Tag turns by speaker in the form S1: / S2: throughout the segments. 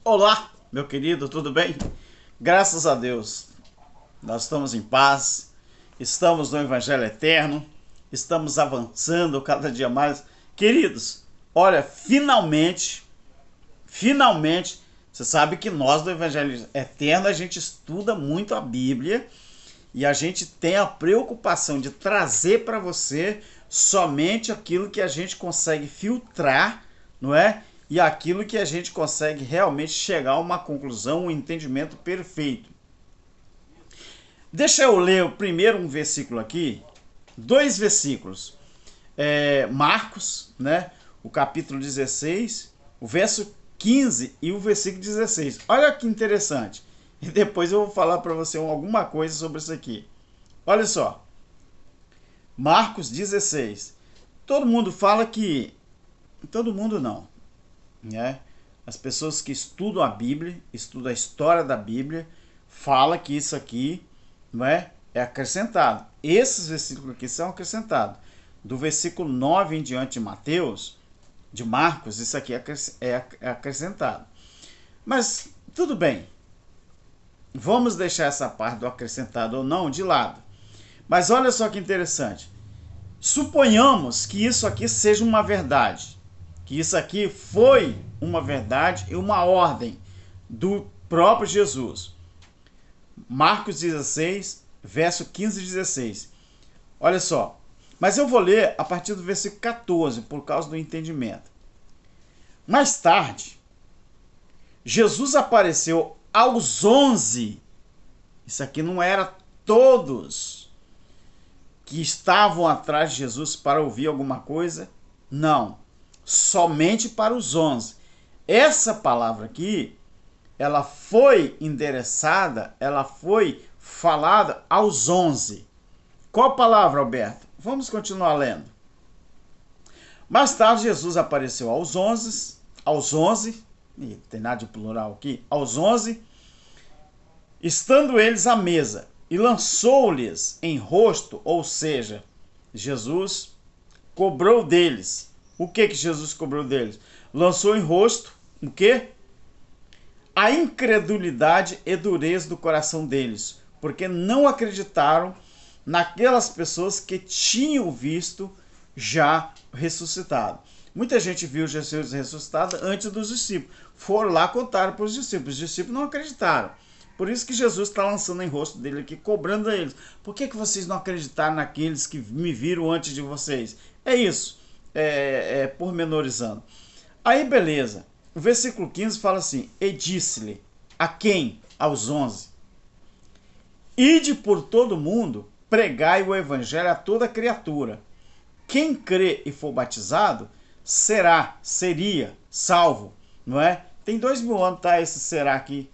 S1: Olá, meu querido, tudo bem? Graças a Deus, nós estamos em paz, estamos no Evangelho Eterno, estamos avançando cada dia mais. Queridos, olha, finalmente, você sabe que nós do Evangelho Eterno, a gente estuda muito a Bíblia e a gente tem a preocupação de trazer para você somente aquilo que a gente consegue filtrar, não é? E aquilo que a gente consegue realmente chegar a uma conclusão, um entendimento perfeito. Deixa eu ler primeiro um versículo aqui, dois versículos. Marcos, né? O capítulo 16, o verso 15 e o versículo 16. Olha que interessante. E depois eu vou falar para você alguma coisa sobre isso aqui. Olha só. Marcos 16. Todo mundo fala que... Todo mundo não. Né? As pessoas que estudam a Bíblia, estudam a história da Bíblia, falam que isso aqui, não é acrescentado. Esses versículos aqui são acrescentados. Do versículo 9 em diante de Mateus, de Marcos, isso aqui é acrescentado. Mas tudo bem. Vamos deixar essa parte do acrescentado ou não de lado. Mas olha só que interessante. Suponhamos que isso aqui seja uma verdade. Que isso aqui foi uma verdade e uma ordem do próprio Jesus. Marcos 16, verso 15 e 16. Olha só. Mas eu vou ler a partir do versículo 14, por causa do entendimento. Mais tarde, Jesus apareceu aos 11. Isso aqui não era todos que estavam atrás de Jesus para ouvir alguma coisa. Não. Somente para os 11. Essa palavra aqui, ela foi endereçada, ela foi falada aos 11. Qual palavra, Alberto? Vamos continuar lendo. Mais tarde, Jesus apareceu aos 11, não tem nada de plural aqui, aos 11, estando eles à mesa, e lançou-lhes em rosto, ou seja, Jesus cobrou deles. O que Jesus cobrou deles? Lançou em rosto, o quê? A incredulidade e dureza do coração deles, porque não acreditaram naquelas pessoas que tinham visto já ressuscitado. Muita gente viu Jesus ressuscitado antes dos discípulos. Foram lá contar para os discípulos. Os discípulos não acreditaram. Por isso que Jesus está lançando em rosto dele aqui, cobrando a eles. Por que vocês não acreditaram naqueles que me viram antes de vocês? É isso. Pormenorizando. Aí, beleza. O versículo 15 fala assim: e disse-lhe, a quem? Aos 11. Ide por todo o mundo, pregai o evangelho a toda criatura. Quem crê e for batizado, seria salvo. Não é? Tem 2000 anos, tá? Esse será aqui.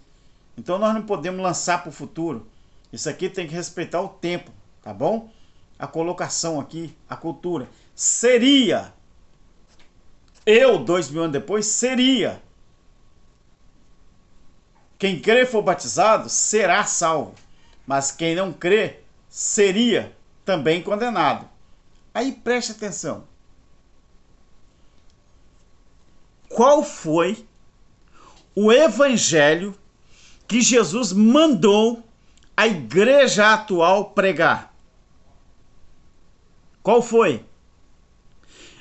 S1: Então nós não podemos lançar para o futuro. Isso aqui tem que respeitar o tempo, tá bom? A colocação aqui, a cultura. Seria. 2000 anos depois, seria. Quem crê e for batizado, será salvo. Mas quem não crê, seria também condenado. Aí preste atenção. Qual foi o evangelho que Jesus mandou a igreja atual pregar? Qual foi?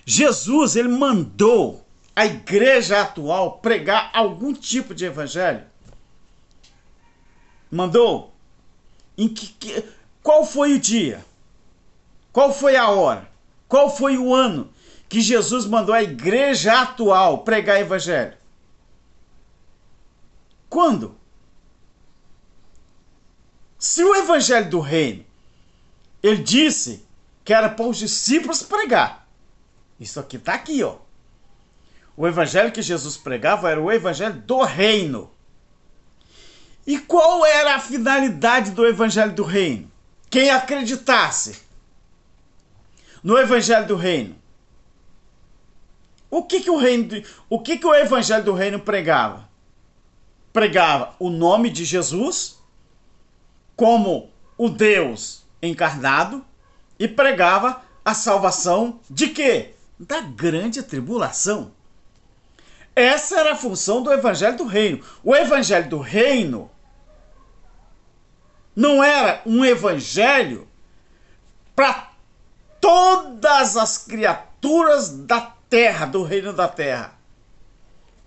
S1: Jesus, ele mandou a igreja atual pregar algum tipo de evangelho? Mandou? Qual foi o dia? Qual foi a hora? Qual foi o ano que Jesus mandou a igreja atual pregar evangelho? Quando? Se o evangelho do reino, ele disse que era para os discípulos pregar. Isso aqui está aqui, ó. O evangelho que Jesus pregava era o evangelho do reino. E qual era a finalidade do evangelho do reino? Quem acreditasse no evangelho do reino. O que o evangelho do reino pregava? Pregava o nome de Jesus como o Deus encarnado e pregava a salvação de quê? Da grande tribulação. Essa era a função do evangelho do reino. O evangelho do reino não era um evangelho para todas as criaturas da terra, do reino da terra.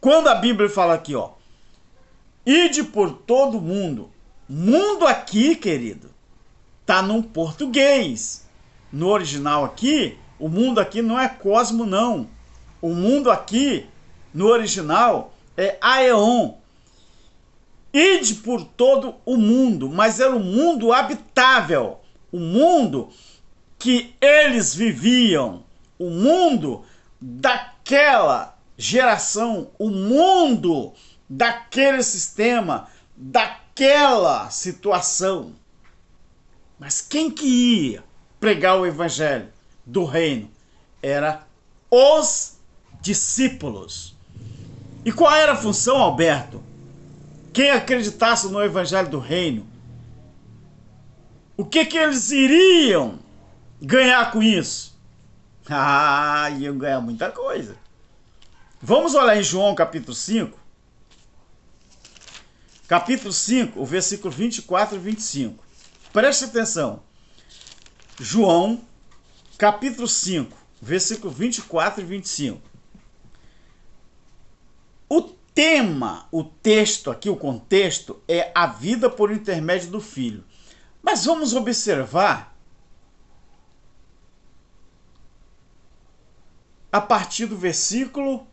S1: Quando a Bíblia fala aqui, ó, ide por todo mundo. Mundo aqui, querido, tá num português. No original aqui, o mundo aqui não é cosmo, não. O mundo aqui, no original, é aeon. Ide por todo o mundo, mas era um mundo habitável. O mundo que eles viviam. O mundo daquela geração. O mundo daquele sistema, daquela situação. Mas quem que ia pregar o evangelho do reino? Era os discípulos. E qual era a função, Alberto? Quem acreditasse no evangelho do reino, o que que eles iriam ganhar com isso? Ah, iam ganhar muita coisa. Vamos olhar em João capítulo 5. Capítulo 5, o versículo 24 e 25. Preste atenção. João, capítulo 5, versículo 24 e 25. O tema, o texto aqui, o contexto, é a vida por intermédio do Filho. Mas vamos observar a partir do versículo...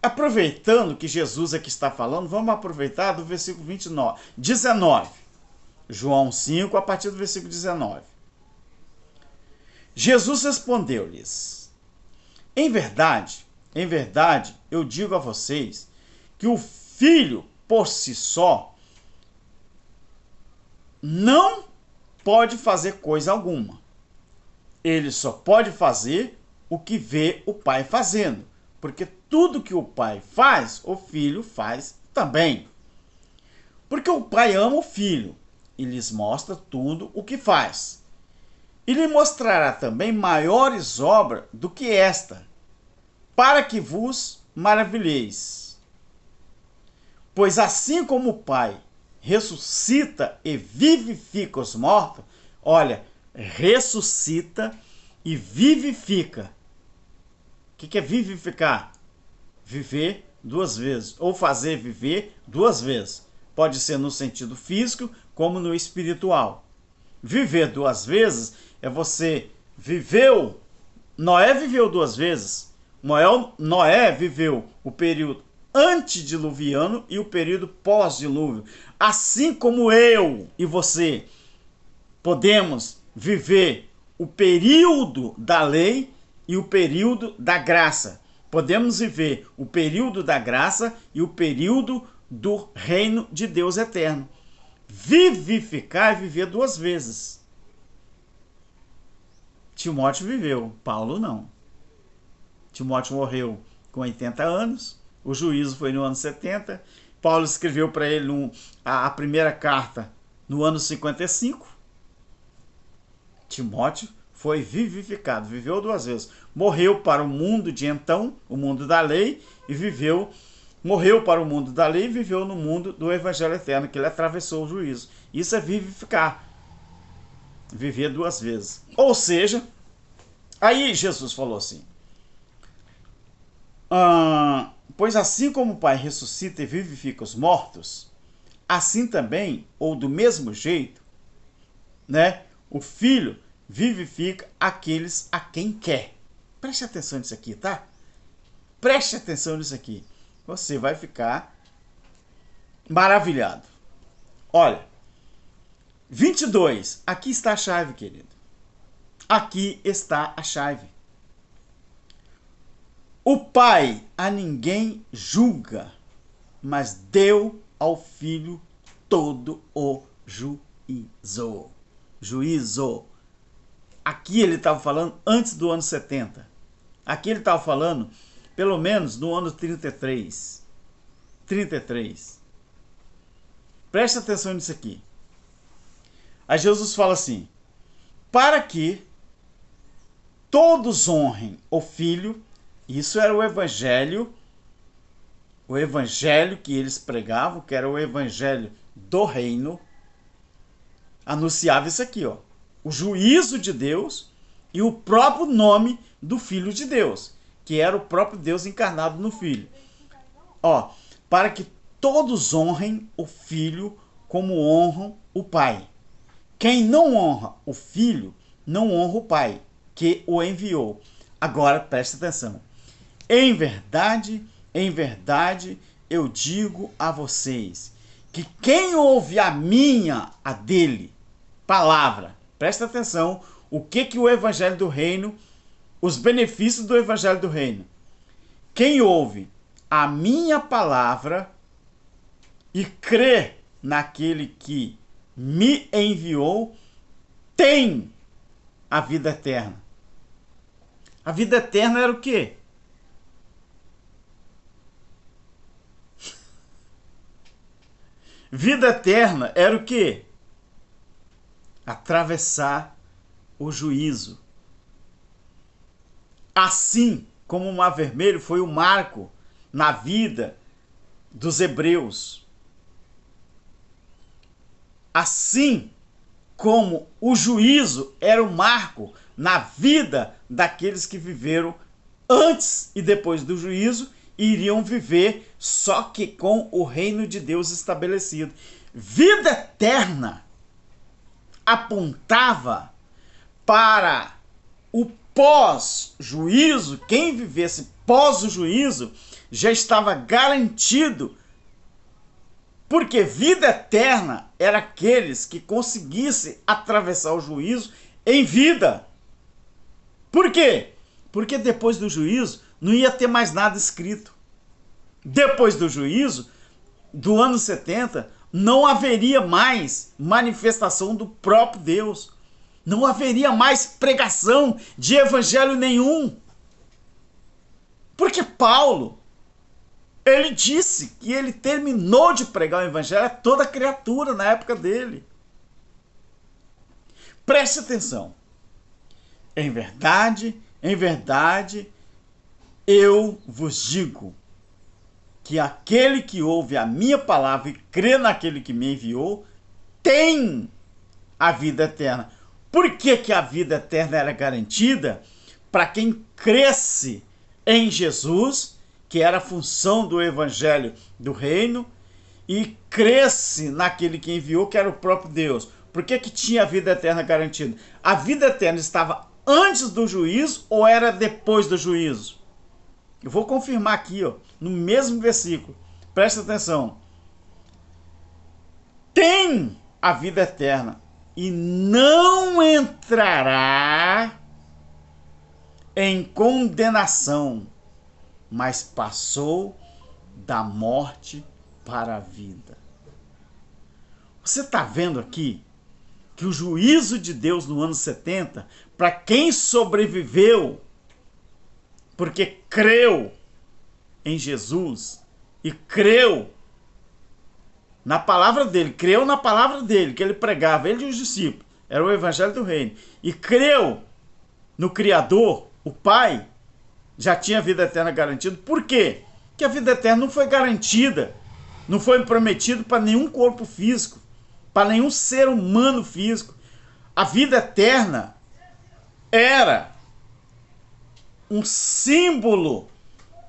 S1: Aproveitando que Jesus aqui está falando, vamos aproveitar do versículo 19. João 5, a partir do versículo 19. Jesus respondeu-lhes: em verdade, eu digo a vocês que o Filho por si só não pode fazer coisa alguma. Ele só pode fazer o que vê o Pai fazendo, porque tudo que o Pai faz, o Filho faz também. Porque o Pai ama o Filho e lhes mostra tudo o que faz. E lhe mostrará também maiores obras do que esta, para que vos maravilheis. Pois assim como o Pai ressuscita e vivifica os mortos, olha, ressuscita e vivifica. O que é vivificar? Viver duas vezes, ou fazer viver duas vezes. Pode ser no sentido físico, como no espiritual. Viver duas vezes é você viveu. Noé viveu duas vezes. Noé viveu o período antediluviano e o período pós-dilúvio. Assim como eu e você podemos viver o período da lei e o período da graça. Podemos viver o período da graça e o período do reino de Deus eterno. Vivificar é viver duas vezes. Timóteo viveu, Paulo não. Timóteo morreu com 80 anos, o juízo foi no ano 70. Paulo escreveu para ele a primeira carta no ano 55. Timóteo foi vivificado, viveu duas vezes. Morreu para o mundo de então, o mundo da lei, e morreu para o mundo da lei e viveu no mundo do evangelho eterno, que ele atravessou o juízo. Isso é vivificar. Viver duas vezes. Ou seja, aí Jesus falou assim: pois assim como o Pai ressuscita e vivifica os mortos, assim também, ou do mesmo jeito, né, o Filho vivifica aqueles a quem quer. Preste atenção nisso aqui, tá? Preste atenção nisso aqui. Você vai ficar maravilhado. Olha, 22. Aqui está a chave, querido. Aqui está a chave. O Pai a ninguém julga, mas deu ao Filho todo o juízo. Juízo. Aqui ele estava falando antes do ano 70. Aqui ele estava falando pelo menos no ano 33. 33. Presta atenção nisso aqui. Aí Jesus fala assim: para que todos honrem o Filho Isso era o evangelho que eles pregavam, que era o evangelho do reino, anunciava isso aqui, ó, o juízo de Deus e o próprio nome do Filho de Deus, que era o próprio Deus encarnado no Filho. Ó, para que todos honrem o Filho como honram o Pai. Quem não honra o Filho, não honra o Pai, que o enviou. Agora, preste atenção. Em verdade, eu digo a vocês, que quem ouve a dele, palavra, presta atenção, o que o Evangelho do Reino, os benefícios do Evangelho do Reino. Quem ouve a minha palavra e crê naquele que me enviou, tem a vida eterna. A vida eterna era o quê? Vida eterna era o quê? Atravessar o juízo. Assim como o Mar Vermelho foi o marco na vida dos hebreus. Assim como o juízo era o marco na vida daqueles que viveram antes e depois do juízo, iriam viver só que com o reino de Deus estabelecido. Vida eterna apontava para o pós-juízo. Quem vivesse pós o juízo já estava garantido, porque vida eterna era aqueles que conseguissem atravessar o juízo em vida. Por quê? Porque depois do juízo não ia ter mais nada escrito. Depois do juízo, do ano 70, não haveria mais manifestação do próprio Deus. Não haveria mais pregação de evangelho nenhum. Porque Paulo, ele disse que ele terminou de pregar o evangelho a toda criatura na época dele. Preste atenção. Em verdade, eu vos digo que aquele que ouve a minha palavra e crê naquele que me enviou, tem a vida eterna. Por que a vida eterna era garantida? Para quem cresce em Jesus, que era a função do evangelho do reino, e cresce naquele que enviou, que era o próprio Deus. Por que tinha a vida eterna garantida? A vida eterna estava antes do juízo ou era depois do juízo? Eu vou confirmar aqui, ó, no mesmo versículo. Presta atenção. Tem a vida eterna e não entrará em condenação, mas passou da morte para a vida. Você está vendo aqui que o juízo de Deus no ano 70, para quem sobreviveu, porque creu em Jesus e creu na palavra dele, creu na palavra dele, que ele pregava, ele e os discípulos, era o evangelho do reino, e creu no Criador, o Pai, já tinha vida eterna garantida. Por quê? Porque a vida eterna não foi garantida, não foi prometida para nenhum corpo físico, para nenhum ser humano físico. A vida eterna era um símbolo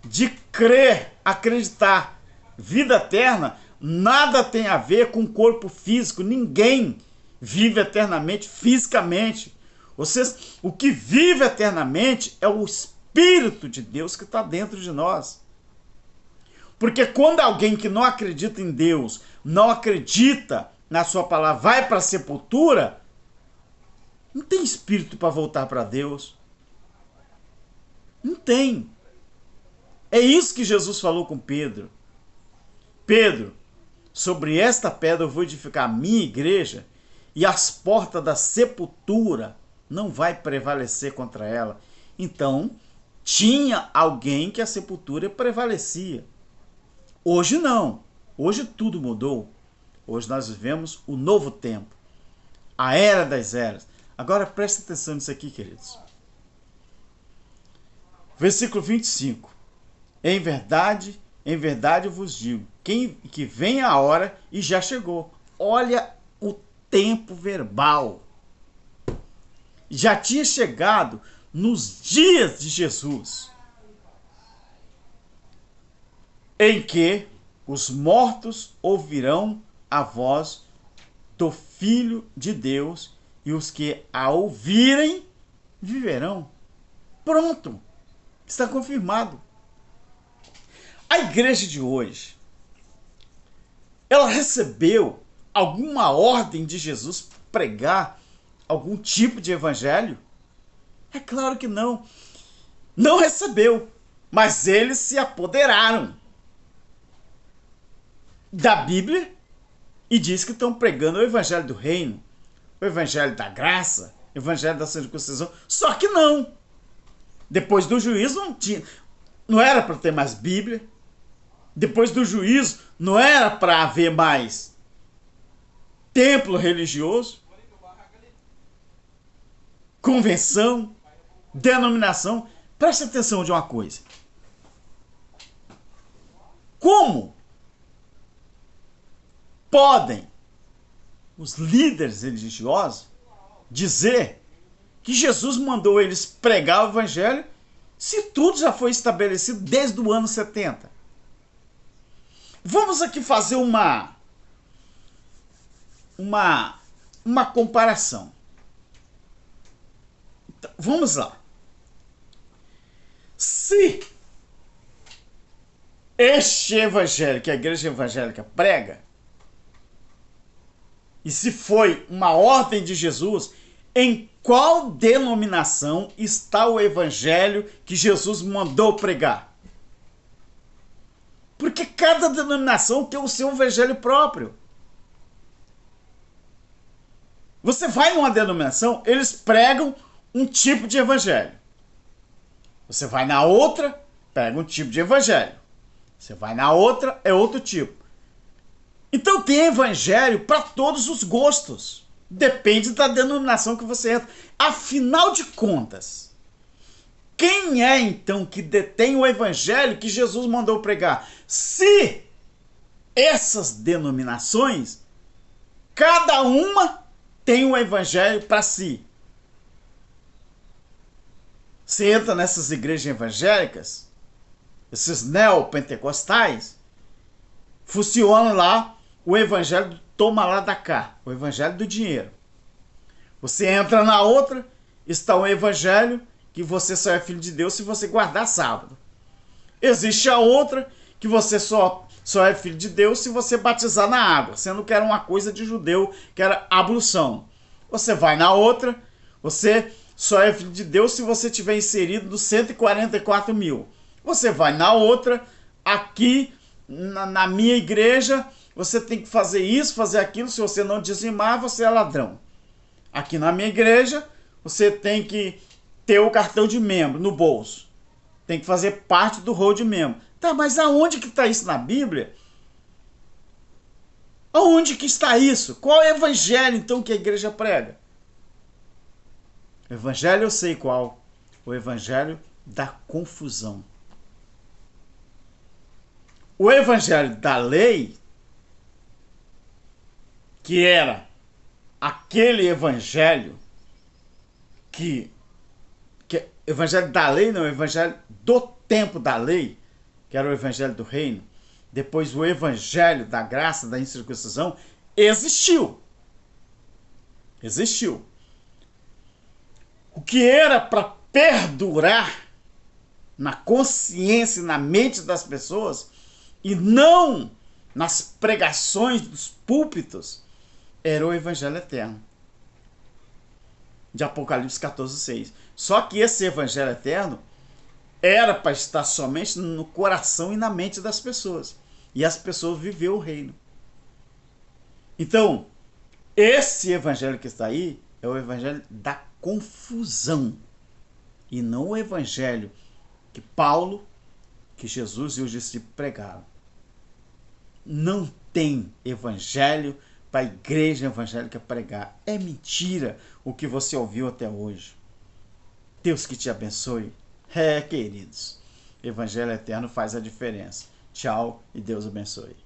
S1: de crer, acreditar. Vida eterna nada tem a ver com corpo físico. Ninguém vive eternamente fisicamente. Vocês, o que vive eternamente é o Espírito de Deus que está dentro de nós. Porque quando alguém que não acredita em Deus, não acredita na sua palavra, vai para a sepultura, não tem espírito para voltar para Deus. Não tem. É isso que Jesus falou com Pedro. Pedro, sobre esta pedra eu vou edificar a minha igreja, e as portas da sepultura não vai prevalecer contra ela. Então, tinha alguém que a sepultura prevalecia. Hoje não. Hoje tudo mudou. Hoje nós vivemos o novo tempo. A era das eras. Agora preste atenção nisso aqui, queridos. Versículo 25. Em verdade eu vos digo, que vem a hora e já chegou. Olha o tempo verbal. Já tinha chegado nos dias de Jesus, em que os mortos ouvirão a voz do Filho de Deus, e os que a ouvirem viverão. Pronto, está confirmado. A igreja de hoje, ela recebeu alguma ordem de Jesus pregar algum tipo de evangelho? É claro que não. Não recebeu, mas eles se apoderaram da Bíblia e diz que estão pregando o evangelho do reino, o evangelho da graça, o evangelho da circuncisão. Só que não. Depois do juízo não era para ter mais Bíblia. Depois do juízo não era para haver mais templo religioso, convenção, denominação. Preste atenção de uma coisa. Como podem os líderes religiosos dizer que Jesus mandou eles pregar o evangelho se tudo já foi estabelecido desde o ano 70? Vamos aqui fazer uma comparação. Então, vamos lá. Se este evangelho que a igreja evangélica prega, e se foi uma ordem de Jesus, em qual denominação está o evangelho que Jesus mandou pregar? Porque cada denominação tem o seu evangelho próprio. Você vai numa denominação, eles pregam um tipo de evangelho. Você vai na outra, pega um tipo de evangelho. Você vai na outra, é outro tipo. Então tem evangelho para todos os gostos. Depende da denominação que você entra. Afinal de contas, quem é então que detém o evangelho que Jesus mandou pregar? Se essas denominações, cada uma tem um evangelho para si. Você entra nessas igrejas evangélicas, esses neopentecostais, funciona lá o evangelho do toma lá da cá, o evangelho do dinheiro. Você entra na outra, está o evangelho que você só é filho de Deus se você guardar sábado. Existe a outra que você só é filho de Deus se você batizar na água, sendo que era uma coisa de judeu, que era ablução. Você vai na outra, você só é filho de Deus se você tiver inserido nos 144 mil. Você vai na outra, aqui na minha igreja, você tem que fazer isso, fazer aquilo, se você não dizimar, você é ladrão. Aqui na minha igreja, você tem que ter o cartão de membro no bolso. Tem que fazer parte do rol de membro. Tá, mas aonde que está isso na Bíblia? Aonde que está isso? Qual é o evangelho, então, que a igreja prega? O evangelho eu sei qual. O evangelho da confusão. O evangelho da lei, que era aquele evangelho evangelho da lei não, o evangelho do tempo da lei, que era o evangelho do reino. Depois o evangelho da graça, da incircuncisão, existiu. Existiu. O que era para perdurar na consciência e na mente das pessoas, e não nas pregações dos púlpitos, era o evangelho eterno. De Apocalipse 14:6. Só que esse evangelho eterno era para estar somente no coração e na mente das pessoas. E as pessoas viveram o reino. Então, esse evangelho que está aí é o evangelho da confusão. E não o evangelho que Paulo, que Jesus e os discípulos pregaram. Não tem evangelho para a igreja evangélica pregar. É mentira o que você ouviu até hoje. Deus que te abençoe. É, queridos, Evangelho eterno faz a diferença. Tchau e Deus abençoe.